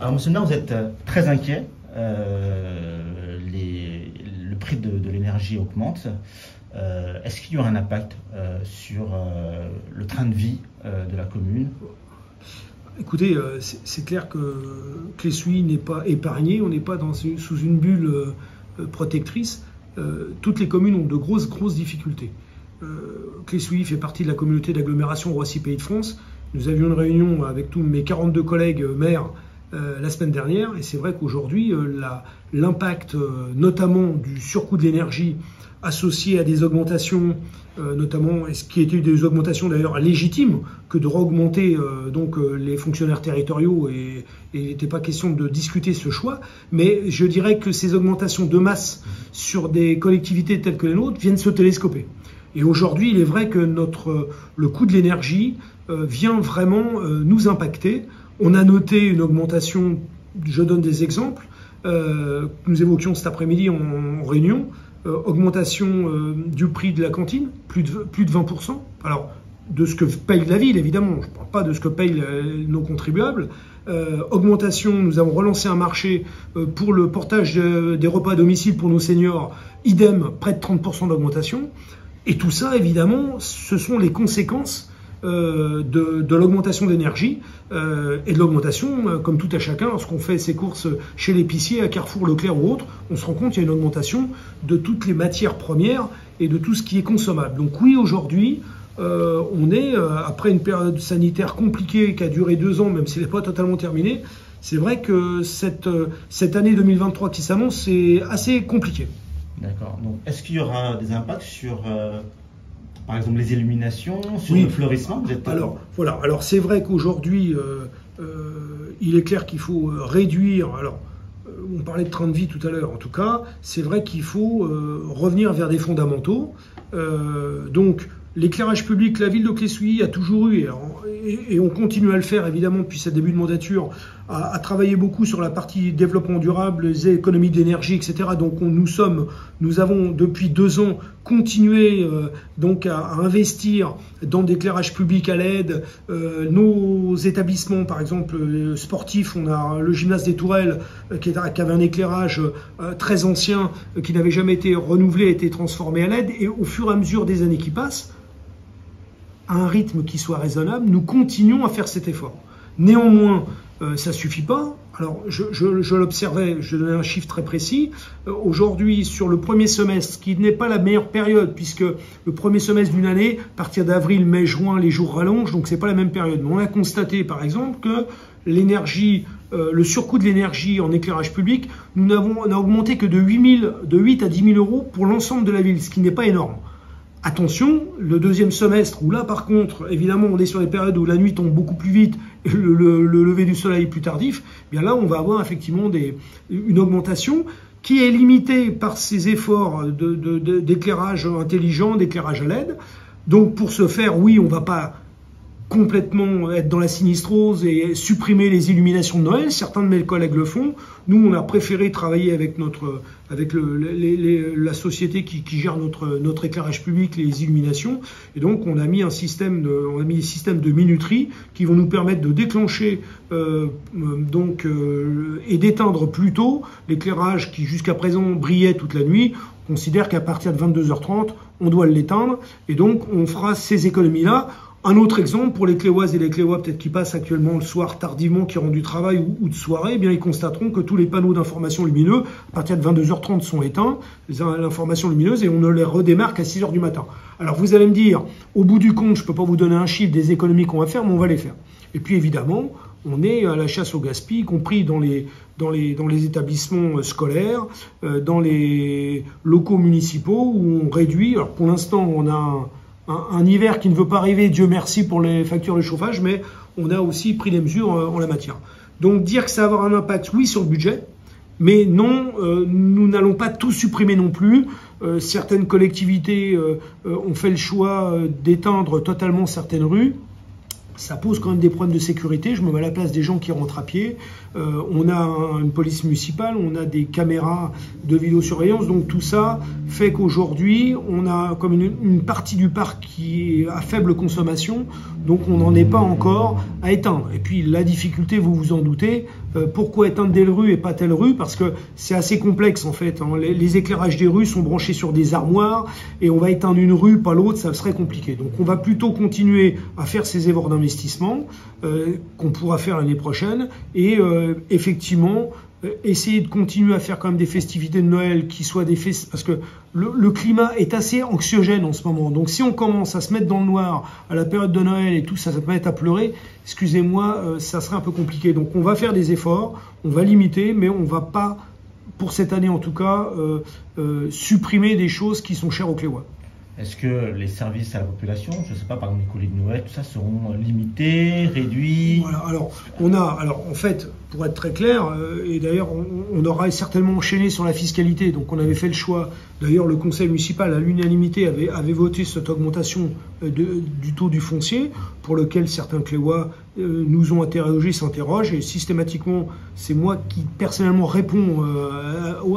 Alors, monsieur le maire, vous êtes très inquiet. Le prix de l'énergie augmente. Est-ce qu'il y aura un impact sur le train de vie de la commune? Écoutez, c'est clair que Clé-Souilly n'est pas épargné, on n'est pas sous une bulle protectrice. Toutes les communes ont de grosses difficultés. Clé-Souilly fait partie de la communauté d'agglomération Roissy Pays de France. Nous avions une réunion avec tous mes 42 collègues maires la semaine dernière, et c'est vrai qu'aujourd'hui, l'impact notamment du surcoût de l'énergie associé à des augmentations, notamment, ce qui était des augmentations d'ailleurs légitimes, que de re-augmenter les fonctionnaires territoriaux, et il n'était pas question de discuter ce choix, mais je dirais que ces augmentations de masse sur des collectivités telles que les nôtres viennent se télescoper. Et aujourd'hui, il est vrai que le coût de l'énergie vient vraiment nous impacter. On a noté une augmentation, je donne des exemples, que nous évoquions cet après-midi en réunion, augmentation du prix de la cantine, plus de 20%. Alors, de ce que paye la ville, évidemment, je ne parle pas de ce que payent nos contribuables. Augmentation, nous avons relancé un marché pour le portage des repas à domicile pour nos seniors, idem, près de 30% d'augmentation. Et tout ça, évidemment, ce sont les conséquences de l'augmentation d'énergie et de l'augmentation, comme tout à chacun, lorsqu'on fait ses courses chez l'épicier, à Carrefour, Leclerc ou autre, on se rend compte qu'il y a une augmentation de toutes les matières premières et de tout ce qui est consommable. Donc oui, aujourd'hui, on est, après une période sanitaire compliquée qui a duré 2 ans, même si elle n'est pas totalement terminée, c'est vrai que cette année 2023 qui s'annonce, c'est assez compliqué. D'accord. Donc, est-ce qu'il y aura des impacts sur, par exemple, les illuminations, sur oui. Le fleurissement? Alors, voilà. Alors, c'est vrai qu'aujourd'hui, il est clair qu'il faut réduire. Alors, on parlait de train de vie tout à l'heure. En tout cas, c'est vrai qu'il faut revenir vers des fondamentaux. Donc, l'éclairage public, la ville de Clé-Souilly a toujours eu, et on continue à le faire évidemment depuis ce début de mandature, à travailler beaucoup sur la partie développement durable, les économies d'énergie, etc. Donc nous avons depuis 2 ans continué donc à investir dans l'éclairage public à LED. Nos établissements, par exemple sportifs, on a le gymnase des Tourelles qui avait un éclairage très ancien, qui n'avait jamais été renouvelé, a été transformé à LED, et au fur et à mesure des années qui passent, à un rythme qui soit raisonnable, nous continuons à faire cet effort. Néanmoins, ça ne suffit pas. Alors, je l'observais, je donnais un chiffre très précis. Aujourd'hui, sur le premier semestre, qui n'est pas la meilleure période, puisque le premier semestre d'une année, à partir d'avril, mai, juin, les jours rallongent, donc c'est pas la même période. Mais on a constaté, par exemple, que l'énergie, le surcoût de l'énergie en éclairage public, on a augmenté que de 8 à 10 000 euros pour l'ensemble de la ville, ce qui n'est pas énorme. Attention, le deuxième semestre, où là par contre, évidemment, on est sur les périodes où la nuit tombe beaucoup plus vite et le lever du soleil est plus tardif, eh bien là on va avoir effectivement une augmentation qui est limitée par ces efforts d'éclairage intelligent, d'éclairage à LED. Donc pour ce faire, oui, on ne va pas complètement être dans la sinistrose et supprimer les illuminations de Noël. Certains de mes collègues le font. Nous, on a préféré travailler avec la société qui gère notre éclairage public, les illuminations. Et donc, on a mis des systèmes de minuterie qui vont nous permettre de déclencher et d'éteindre plus tôt l'éclairage qui, jusqu'à présent, brillait toute la nuit. On considère qu'à partir de 22h30, on doit l'éteindre. Et donc, on fera ces économies-là. Un autre exemple, pour les Cléoises et les Cléois, peut-être qui passent actuellement le soir tardivement, qui rentrent du travail ou de soirée, eh bien, ils constateront que tous les panneaux d'information lumineux, à partir de 22h30, sont éteints, l'information lumineuse, et on ne les redémarre qu'à 6h du matin. Alors, vous allez me dire, au bout du compte, je ne peux pas vous donner un chiffre des économies qu'on va faire, mais on va les faire. Et puis, évidemment, on est à la chasse au gaspillage, y compris dans les établissements scolaires, dans les locaux municipaux, où on réduit. Alors, pour l'instant, on a un hiver qui ne veut pas arriver, Dieu merci pour les factures de chauffage, mais on a aussi pris des mesures en la matière. Donc dire que ça va avoir un impact, oui, sur le budget, mais non, nous n'allons pas tout supprimer non plus. Certaines collectivités ont fait le choix d'éteindre totalement certaines rues. Ça pose quand même des problèmes de sécurité. Je me mets à la place des gens qui rentrent à pied. On a une police municipale, on a des caméras de vidéosurveillance. Donc tout ça fait qu'aujourd'hui, on a comme une partie du parc qui est à faible consommation. Donc on n'en est pas encore à éteindre. Et puis la difficulté, vous vous en doutez, pourquoi éteindre telle rue et pas telle rue? Parce que c'est assez complexe en fait. Les éclairages des rues sont branchés sur des armoires et on va éteindre une rue, pas l'autre, ça serait compliqué. Donc on va plutôt continuer à faire ces efforts d'investissement qu'on pourra faire l'année prochaine et effectivement essayer de continuer à faire quand même des festivités de Noël qui soient des fêtes, parce que le climat est assez anxiogène en ce moment. Donc si on commence à se mettre dans le noir à la période de Noël et tout ça, ça peut mettre à pleurer, excusez-moi, ça serait un peu compliqué. Donc on va faire des efforts, on va limiter, mais on va pas, pour cette année en tout cas, supprimer des choses qui sont chères aux Cléois. Est-ce que les services à la population, je ne sais pas, par exemple les colis de Noël, tout ça, seront limités, réduits? Voilà, alors en fait, pour être très clair, et d'ailleurs on aura certainement enchaîné sur la fiscalité, donc on avait fait le choix, d'ailleurs le conseil municipal à l'unanimité avait voté cette augmentation du taux du foncier, pour lequel certains Cléois nous ont interrogés, s'interrogent, et systématiquement c'est moi qui personnellement réponds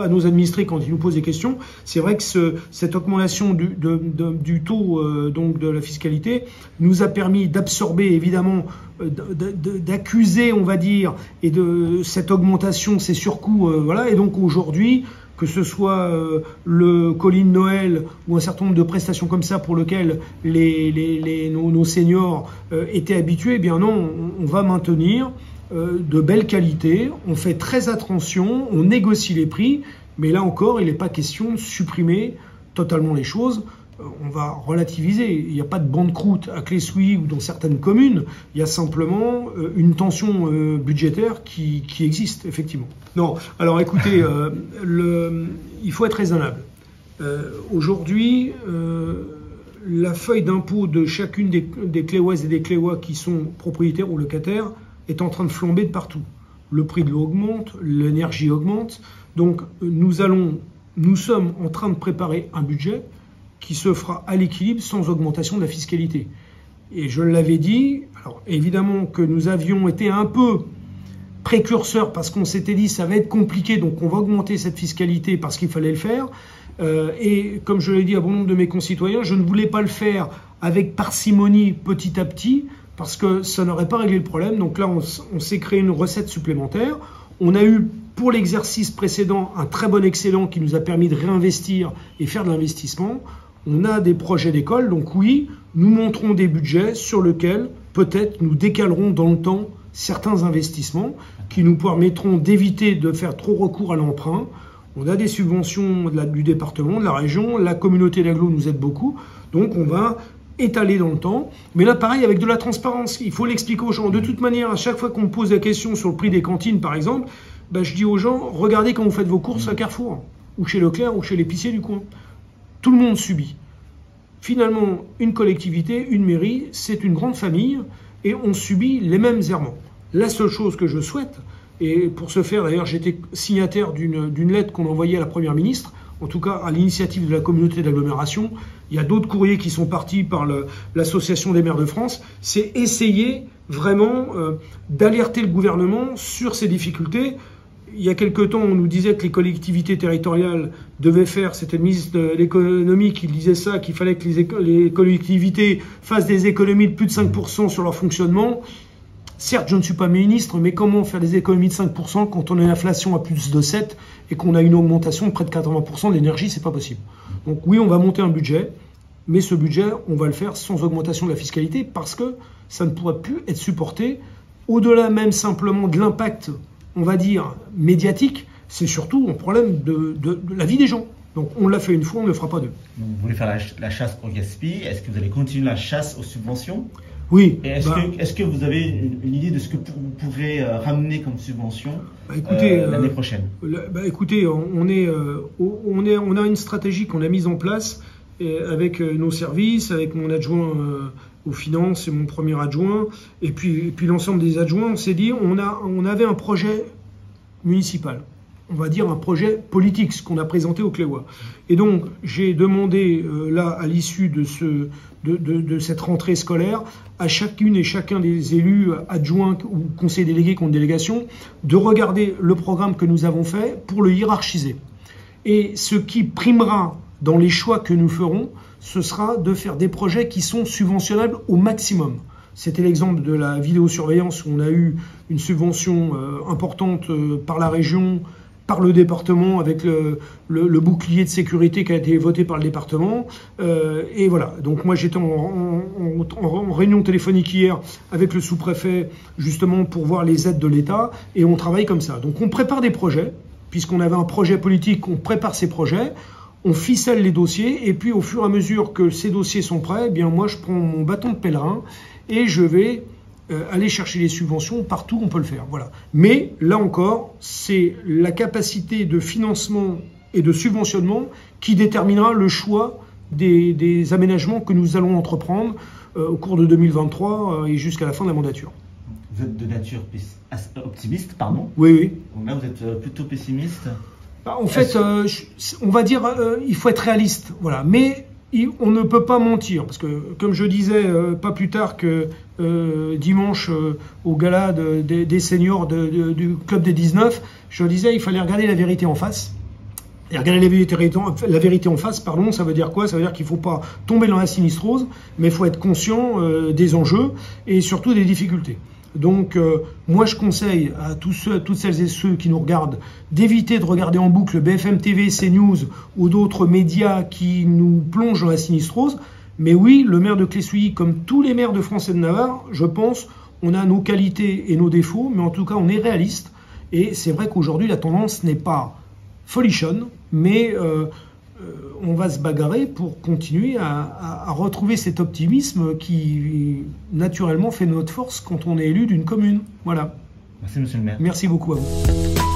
à nos administrés quand ils nous posent des questions. C'est vrai que cette augmentation du taux donc de la fiscalité nous a permis d'absorber évidemment, d'accuser on va dire, et de cette augmentation, ces surcoûts, voilà. Et donc aujourd'hui, que ce soit le colis de Noël ou un certain nombre de prestations comme ça pour lesquelles nos seniors étaient habitués, eh bien non, on va maintenir de belle qualité, on fait très attention, on négocie les prix, mais là encore, il n'est pas question de supprimer totalement les choses. On va relativiser. Il n'y a pas de banqueroute à Clessuy ou dans certaines communes. Il y a simplement une tension budgétaire qui existe, effectivement. Non, alors écoutez, il faut être raisonnable. Aujourd'hui, la feuille d'impôt de chacune des Cléoises et des Cléois qui sont propriétaires ou locataires est en train de flamber de partout. Le prix de l'eau augmente, l'énergie augmente. Donc nous sommes en train de préparer un budget qui se fera à l'équilibre sans augmentation de la fiscalité. Et je l'avais dit, alors évidemment que nous avions été un peu précurseurs parce qu'on s'était dit ça va être compliqué, donc on va augmenter cette fiscalité parce qu'il fallait le faire. Et comme je l'ai dit à bon nombre de mes concitoyens, je ne voulais pas le faire avec parcimonie petit à petit parce que ça n'aurait pas réglé le problème. Donc là, on s'est créé une recette supplémentaire. On a eu pour l'exercice précédent un très bon excellent qui nous a permis de réinvestir et faire de l'investissement. On a des projets d'école, donc oui, nous montrons des budgets sur lesquels peut-être nous décalerons dans le temps certains investissements qui nous permettront d'éviter de faire trop recours à l'emprunt. On a des subventions du département, de la région, la communauté d'agglo nous aide beaucoup, donc on va étaler dans le temps. Mais là, pareil, avec de la transparence, il faut l'expliquer aux gens. De toute manière, à chaque fois qu'on me pose la question sur le prix des cantines, par exemple, je dis aux gens, regardez quand vous faites vos courses à Carrefour, ou chez Leclerc, ou chez l'épicier du coin. Tout le monde subit. Finalement, une collectivité, une mairie, c'est une grande famille et on subit les mêmes errements. La seule chose que je souhaite, et pour ce faire d'ailleurs j'étais signataire d'une lettre qu'on a envoyée à la Première ministre, en tout cas à l'initiative de la communauté d'agglomération, il y a d'autres courriers qui sont partis par l'Association des maires de France, c'est essayer vraiment d'alerter le gouvernement sur ces difficultés. Il y a quelque temps, on nous disait que les collectivités territoriales devaient faire, c'était le ministre de l'économie qui disait ça, qu'il fallait que les collectivités fassent des économies de plus de 5% sur leur fonctionnement. Certes, je ne suis pas ministre, mais comment faire des économies de 5% quand on a une inflation à plus de 7 et qu'on a une augmentation de près de 80% de l'énergie, c'est pas possible. Donc oui, on va monter un budget, mais ce budget, on va le faire sans augmentation de la fiscalité parce que ça ne pourrait plus être supporté. Au-delà même simplement de l'impact, on va dire, médiatique, c'est surtout un problème de la vie des gens. Donc on l'a fait une fois, on ne le fera pas deux. Donc, vous voulez faire la chasse au gaspillage. Est-ce que vous allez continuer la chasse aux subventions? Oui. Est-ce que vous avez une idée de ce que vous pourrez ramener comme subvention l'année prochaine? Écoutez, on a une stratégie qu'on a mise en place avec nos services, avec mon adjoint aux finances et mon premier adjoint, et puis l'ensemble des adjoints. On s'est dit, on avait un projet municipal on va dire, un projet politique, ce qu'on a présenté au Cléois. Et donc, j'ai demandé, là, à l'issue de cette rentrée scolaire, à chacune et chacun des élus adjoints ou conseillers délégués contre délégation, de regarder le programme que nous avons fait pour le hiérarchiser. Et ce qui primera dans les choix que nous ferons, ce sera de faire des projets qui sont subventionnables au maximum. C'était l'exemple de la vidéosurveillance où on a eu une subvention importante par la région, par le département, avec le bouclier de sécurité qui a été voté par le département. Et voilà. Donc moi j'étais en réunion téléphonique hier avec le sous-préfet justement pour voir les aides de l'État et on travaille comme ça. Donc on prépare des projets, puisqu'on avait un projet politique, on prépare ces projets. On ficelle les dossiers et puis au fur et à mesure que ces dossiers sont prêts, eh bien moi je prends mon bâton de pèlerin et je vais aller chercher les subventions partout où on peut le faire. Voilà. Mais là encore, c'est la capacité de financement et de subventionnement qui déterminera le choix des aménagements que nous allons entreprendre au cours de 2023 et jusqu'à la fin de la mandature. Vous êtes de nature optimiste, pardon? Oui, oui. Là, vous êtes plutôt pessimiste? En fait, on va dire, il faut être réaliste, voilà. Mais on ne peut pas mentir, parce que, comme je disais pas plus tard que dimanche au gala des seniors du club des 19, je disais, il fallait regarder la vérité en face. Et regarder la vérité en face, pardon, ça veut dire quoi? Ça veut dire qu'il ne faut pas tomber dans la sinistrose, mais il faut être conscient des enjeux et surtout des difficultés. Donc, moi, je conseille à toutes celles et ceux qui nous regardent d'éviter de regarder en boucle BFM TV, CNews ou d'autres médias qui nous plongent dans la sinistrose. Mais oui, le maire de Clé-Souilly, comme tous les maires de France et de Navarre, je pense, on a nos qualités et nos défauts, mais en tout cas, on est réaliste. Et c'est vrai qu'aujourd'hui, la tendance n'est pas folichonne, mais on va se bagarrer pour continuer à retrouver cet optimisme qui, naturellement, fait notre force quand on est élu d'une commune. Voilà. Merci, monsieur le maire. Merci beaucoup à vous.